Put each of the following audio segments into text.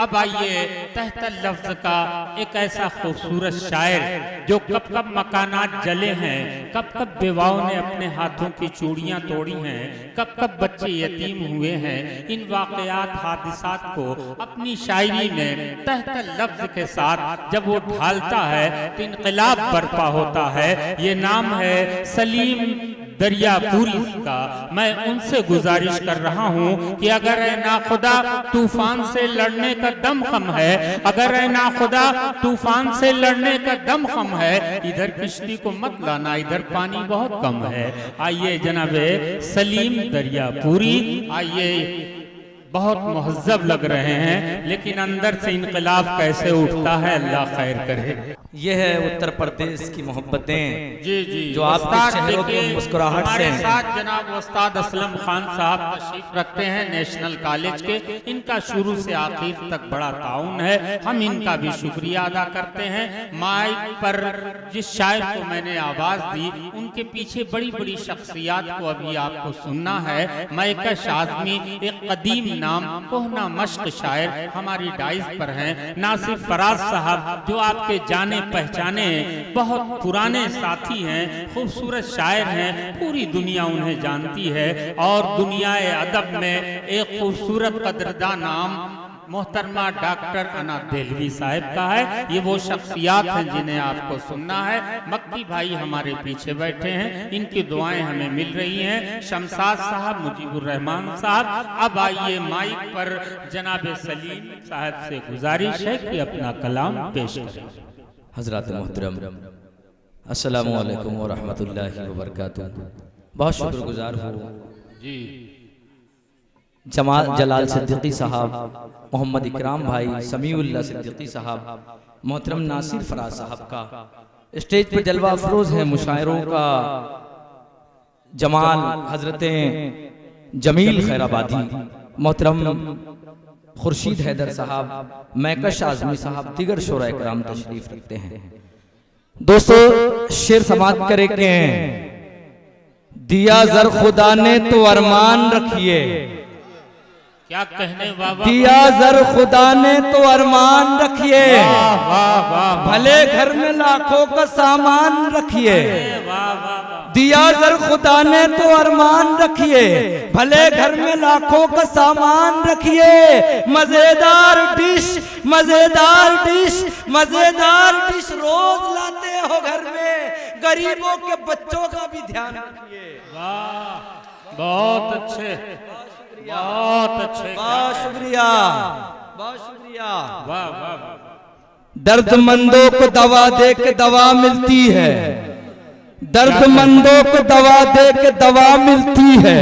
अब आइए तहत लफ्ज का एक ऐसा खूबसूरत शायर जो कब कब मकानात जले हैं, कब कब बेवाओं ने अपने हाथों की चूड़ियां तोड़ी हैं, कब कब बच्चे यतीम हुए हैं। इन वाकयात हादिसात को अपनी शायरी में तहत लफ्ज के साथ जब वो ढालता है तो इनकलाब बर्पा होता है। ये नाम है सलीम दरियापुरी का। मैं उनसे गुजारिश कर रहा हूँ कि अगर ए ना खुदा तूफान से लड़ने का दम कम है, अगर ए ना खुदा तूफान से लड़ने का दम कम है, इधर किश्ती को मत लाना, इधर पानी बहुत कम है। आइए जनाबे सलीम दरियापुरी, आइए बहुत मुहज्जब लग रहे हैं लेकिन अंदर से इनकलाब कैसे उठता है, अल्लाह खैर करे। ये है उत्तर प्रदेश की मोहब्बतें जी जी, जो आपके चेहरों की मुस्कुराहट से हैं। साथ जनाब उस्ताद असलम खान साहब तशरीफ रखते हैं नेशनल कॉलेज के। इनका शुरू से आखिर तक बड़ा ताउन है, हम इनका भी शुक्रिया अदा करते हैं। माइक पर जिस शायर को मैंने आवाज दी उनके पीछे बड़ी बड़ी शख्सियात को अभी आपको सुनना है। मैकश आजमी एक कदीम नाम कोहना मश्क शायर हमारी डाइस पर हैं। नासिर फराज साहब जो आपके जाने पहचाने बहुत पुराने साथी हैं, खूबसूरत शायर हैं, पूरी दुनिया उन्हें जानती है। और दुनियाए अदब में एक खूबसूरत कदरदान नाम मोहतरमा डॉक्टर अना देलवी साहब का है। ये वो शख्सियात हैं जिन्हें आपको सुनना है। मक्की भाई हमारे पीछे बैठे हैं, इनकी दुआएं हमें मिल रही हैं। शमसाद साहब, मुजीबुर रहमान साहब। अब आइए माइक पर जनाब सलीम साहब से गुजारिश है कि अपना कलाम पेश करें। हजरत मोहतरम अस्सलामु अलैकुम व रहमतुल्लाहि व बरकातुहू। बहुत शुक्रगुजार हूँ जी जलाल सिद्दीकी साहब, मोहम्मद इकराम भाई, समीउल्लाह सिद्दीकी साहब, मोहतरम नासिर फराज साहब का। स्टेज पर जलवा अफरोज है मुशायरों का जमाल हजरत जमील खैराबादी, मोहतरम खुर्शीद हैदर साहब, मैकश आजमी साहब, दिगर शोरा इकराम तशरीफ रखते हैं। दोस्तों शेर समाप्त करे के दिया जर खुदा ने तो अरमान रखिए, क्या कहने बाबा, दिया जर खुदा ने तो अरमान रखिए, भले घर में लाखों का सामान रखिए। दिया जर खुदा ने तो अरमान रखिए, भले घर में लाखों का सामान रखिए। मजेदार डिश मजेदार डिश मजेदार डिश रोज लाते हो घर में, गरीबों के बच्चों का भी ध्यान रखिए। वाह, बहुत अच्छे, बहुत अच्छे, बहुत शुक्रिया, बहुत शुक्रिया। वाह वाह। दर्दमंदों को दवा दे के दवा मिलती है, दर्दमंदों को दवा दे के दवा मिलती है,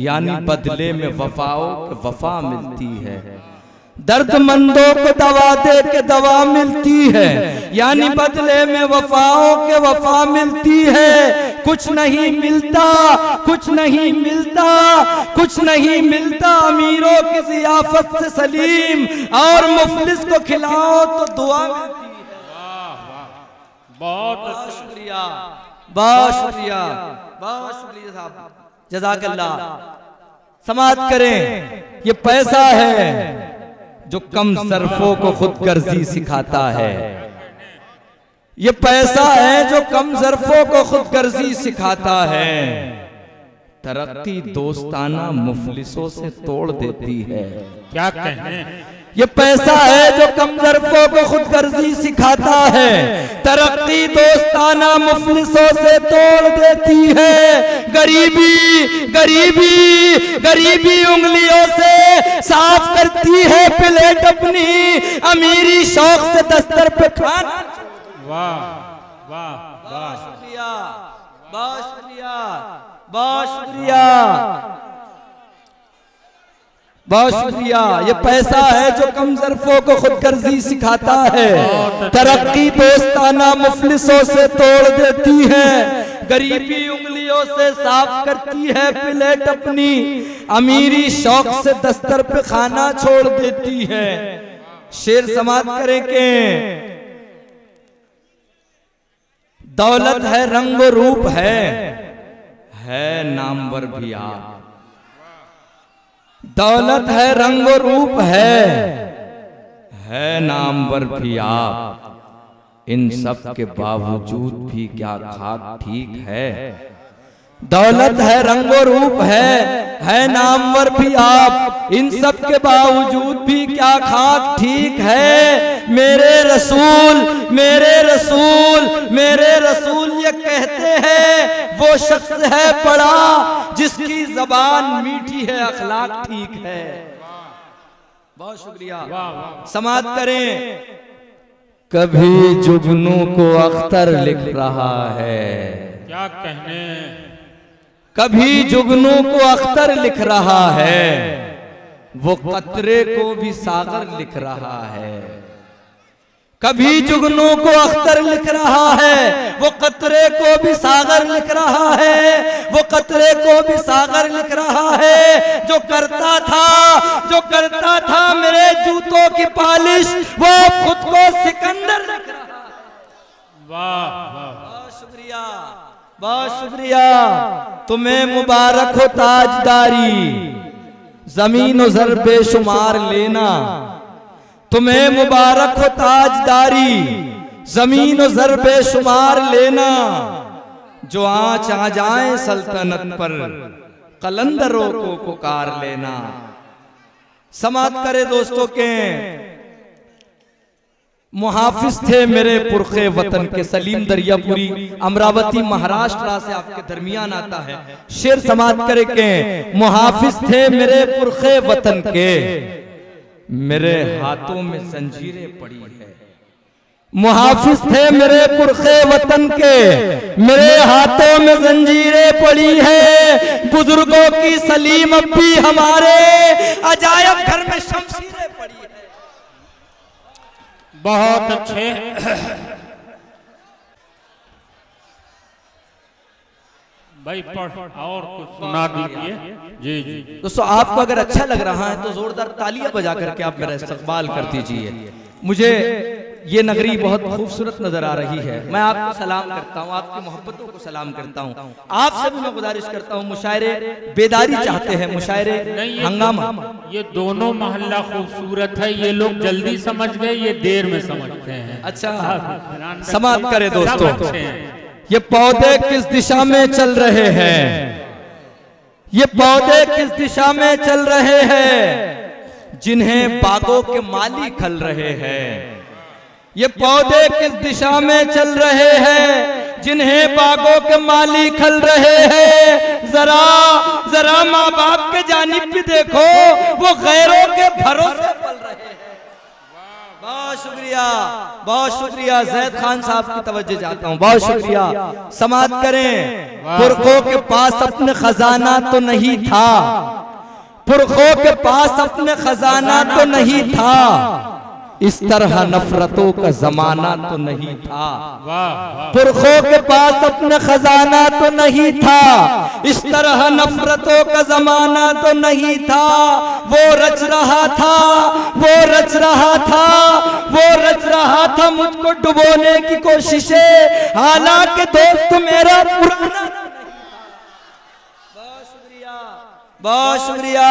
यानी बदले में वफाओं के वफा मिलती है। दर्दमंदों को दवा दे के दवा मिलती है, यानी बदले में वफाओं के वफा मिलती है। कुछ नहीं मिलता, कुछ नहीं मिलता, कुछ नहीं मिलता अमीरों की जियाफत से सलीम, और मुफलिस को खिलाओ तो दुआ मिलती है। बहुत शुक्रिया, बहुत शुक्रिया, बहुत शुक्रिया साहब, जज़ाकल्लाह। समाप्त करें। ये पैसा है जो कम सरफों को खुद गर्जी सिखाता है, ये पैसा है जो कम ज़र्फ़ों को खुद गर्जी सिखाता है। तरक्की दोस्ताना मुफलिसों से तोड़ देती है। क्या कहें, ये पैसा है जो कम ज़र्फ़ों को खुद गर्जी सिखाता है, तरक्की दोस्ताना मुफलिसों से तोड़ देती है। गरीबी गरीबी गरीबी उंगलियों से साफ करती है प्लेट अपनी, अमीरी शौक से दस्तर पे खाना। वाह वाह वाह, शुक्रिया, बहुत शुक्रिया, बहुत शुक्रिया, बहुत शुक्रिया। ये पैसा है जो कम ज़र्फ़ों को खुद गर्जी सिखाता है, तरक्की दोस्ताना मुफलिसों से तोड़ देती है। गरीबी उंगलियों से साफ करती है प्लेट अपनी, अमीरी शौक से दस्तर पे खाना छोड़ देती है। शेर समाप्त करेंगे। दौलत है रंग रूप है नामवर भी आप, दौलत है रंग रूप नामवर भी आप, इन सब के बावजूद भी क्या खाक ठीक है। दौलत है, रंगो रूप है नामवर भी आप, इन सब के बावजूद भी क्या खाक ठीक है। मेरे रसूल मेरे रसूल मेरे रसूल ये कहते हैं वो शख्स है बड़ा जिसकी जबान मीठी है, अखलाक ठीक है। बहुत शुक्रिया, समाअत करें। कभी जुगनू को अख्तर लिख रहा है, क्या कहने, कभी जुगनू को अख्तर लिख रहा है, वो कतरे को भी सागर लिख रहा है। कभी जुगनू को अख्तर लिख रहा है, वो कतरे को भी सागर लिख रहा है, वो कतरे को भी सागर लिख रहा है। जो करता था मेरे जूतों की पालिश, वो खुद को सिकंदर लिख रहा है। वाह वाह, बहुत शुक्रिया, बहुत शुक्रिया। तुम्हें मुबारक हो ताजदारी, जमीन और जर बेशुमार लेना। तुम्हें मुबारक हो ताजदारी, जमीन और जर बेशुमार लेना। जो आँच आ जाए सल्तनत पर, कलंदरों को पुकार लेना। समाअत करे दोस्तों के मुहाफिज थे मेरे पुरखे वतन के, सलीम दरियापुरी, अमरावती महाराष्ट्र से आपके दरमियान आता है। शेर समाअत करे के मुहाफिज थे मेरे पुरखे वतन के, मेरे हाथों में जंजीरें पड़ी है। मुहाफिज थे मेरे पुरखे वतन के, मेरे हाथों में जंजीरें पड़ी है। बुजुर्गों की सलीम अब भी हमारे अजायब घर में शमशीरें पड़ी है। बहुत अच्छे। भाई पढ़ और कुछ सुना दीजिए। जी जी दोस्तों, आपको अगर अच्छा लग रहा है तो जोरदार तालियां बजा करके आप मेरा इस्तकबाल कर दीजिए। मुझे ये नगरी बहुत खूबसूरत नजर आ रही है। मैं आपको सलाम करता हूँ, आपकी मोहब्बतों को सलाम करता हूँ। आपसे भी मैं गुजारिश करता हूँ, मुशायरे बेदारी चाहते हैं, मुशायरे हंगामा। ये दोनों मोहल्ला खूबसूरत है, ये लोग जल्दी समझ गए, ये देर में समझते हैं। अच्छा, समाअत करें दोस्तों। ये पौधे किस दिशा में चल रहे हैं, ये पौधे किस दिशा में चल रहे हैं, जिन्हें बागों के माली खल रहे हैं। ये पौधे किस दिशा में चल रहे हैं, जिन्हें बागों के माली खल रहे हैं। जरा जरा माँ बाप के जानिब भी देखो, वो गैरों के भरोसे पल रहे हैं। बहुत शुक्रिया, बहुत शुक्रिया। जैद खान साहब की तवज्जो चाहता हूँ, बहुत शुक्रिया। समाअत करें। पुरखों के पास अपने खजाना तो नहीं था, पुरखों के पास अपने खजाना तो नहीं था, इस तरह नफरतों का जमाना तो नहीं था। पुरखों के पास अपने खजाना तो नहीं था, इस तरह नफरतों का जमाना तो नहीं था। वो रच रहा था, वो रच रहा था, वो रच रहा था मुझको डुबोने की कोशिशें, हालांकि दोस्त मेरा पुराना। बहुत शुक्रिया, बहुत शुक्रिया।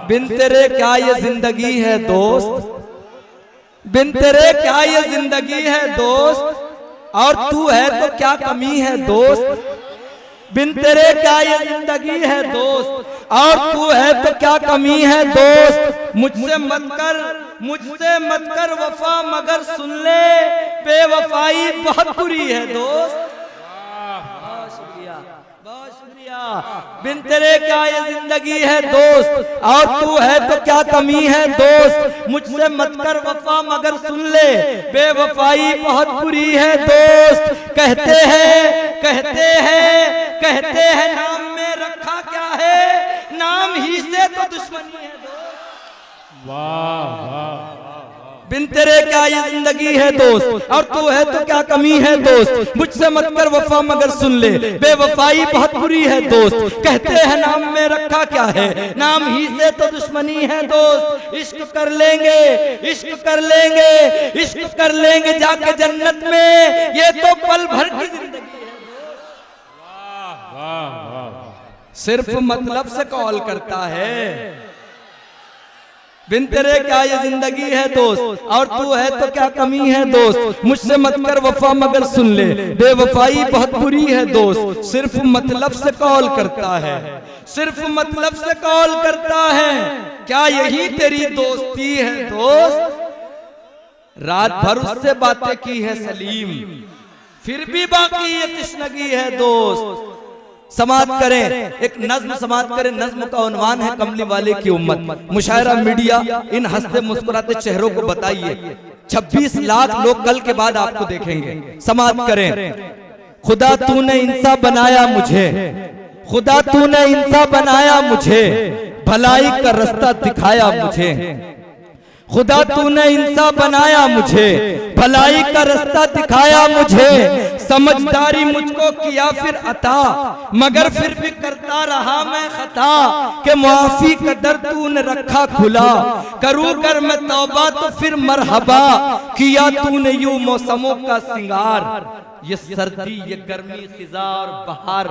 बिन तेरे क्या ये जिंदगी है दोस्त, बिन तेरे क्या ये जिंदगी है दोस्त, और तू है तो क्या कमी है दोस्त। बिन तेरे क्या ये जिंदगी है दोस्त, और तू है तो क्या कमी है दोस्त। मुझसे मत कर वफा, मगर सुन ले बेवफाई बहुत बुरी है दोस्त। बहुत शुक्रिया, बहुत शुक्रिया। बिन तेरे क्या ये जिंदगी है दोस्त, और तू है तो क्या कमी है दोस्त। मुझसे मत कर वफा, मगर सुन ले बेवफाई बहुत बुरी है दोस्त। कहते हैं नाम में रखा क्या है, नाम ही से तो दुश्मनी है दोस्त। वाह वाह। बिन तेरे क्या ये जिंदगी है दोस्त, और तू है तो क्या कमी है दोस्त। मुझसे मत कर वफा, मगर सुन ले बेवफाई बहुत बुरी है दोस्त। कहते हैं नाम में रखा क्या है, नाम ही से तो दुश्मनी है दोस्त। इश्क कर लेंगे, इश्क कर लेंगे, इश्क कर लेंगे जाके जन्नत में, ये तो पल भर की जिंदगी है। वाह वाह वाह। सिर्फ मतलब से कॉल करता है, बिन तेरे क्या ये जिंदगी है दोस्त, और तू है तो क्या कमी है दोस्त। मुझसे मत कर वफा मगर सुन ले, बेवफाई बहुत बुरी है दोस्त। सिर्फ मतलब से कॉल करता है, सिर्फ मतलब से कॉल करता है, क्या यही तेरी दोस्ती है दोस्त। रात भर उससे बातें की है सलीम, फिर भी बाकी ये तशनगी है दोस्त। समात करें, एक नज्म समात करें। नज्म का उन्वान है कमली वाले की उम्मत। मुशायरा मीडिया इन हंसते मुस्कुराते चेहरों को बताइए, 26 लाख लोग कल के बाद आपको देखेंगे। समात करें। खुदा तूने इंसान बनाया मुझे, खुदा तूने इंसान बनाया मुझे, भलाई का रास्ता दिखाया मुझे। खुदा तूने इंसान बनाया मुझे, भलाई का रास्ता दिखाया मुझे। समझदारी मुझको किया फिर अता, मगर फिर भी करता रहा मैं खता। के मुआफी का दर तूने रखा खुला, करूं कर मैं तौबा तो फिर मरहबा। किया तूने यूं मौसमों का सिंगार, ये सर्दी ये गर्मी खिजा और बहार।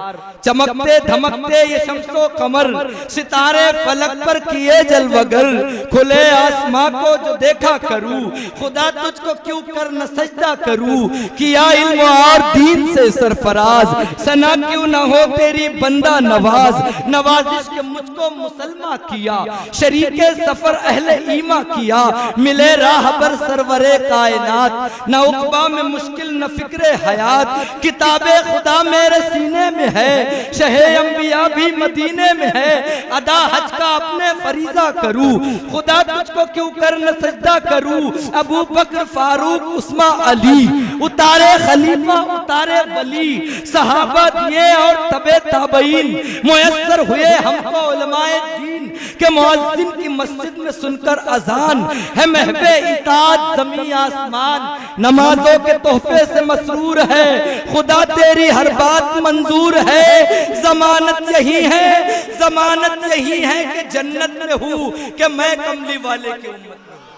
चमकते धमकते ये शम्सो कमर, सितारे फलक पर किए जलवगर। खुले आसमां को जो देखा करूं, खुदा तुझको क्यों कर न सजदा करूं। किया इल्म और दीन से सरफराज, सना क्यों न हो तेरी बंदा नवाज। नवाजिश के मुझको मुसलमान किया, शरीके सफर अहले ईमा किया। मिले राह पर सरवरे कायनात, न उक़बा में मुश्किल न फिक्रे हयात। किताबे खुदा मेरे सीने में है, शहे अंबिया भी मदीने में है। अदा हज का अपने फरीजा करूं, खुदा तुझको क्यों कर न सजदा करूं। अबू बकर फारूक उस्मा अली, उतारे खलीफा उतारे वली। सहाबा दिए और तबे ताबईन, मुयस्सर हुए हमको उलमाए दीन। के मुअज्जिन की मस्जिद में सुनकर अजान, है महबे इताअत ज़मीं आसमान। नमाजों के तोहफे से मसरूर है, खुदा तेरी हर बात मंजूर है। जमानत यही है, जमानत यही है कि जन्नत में हूँ, कि मैं कमली वाले की उम्मत में हूँ।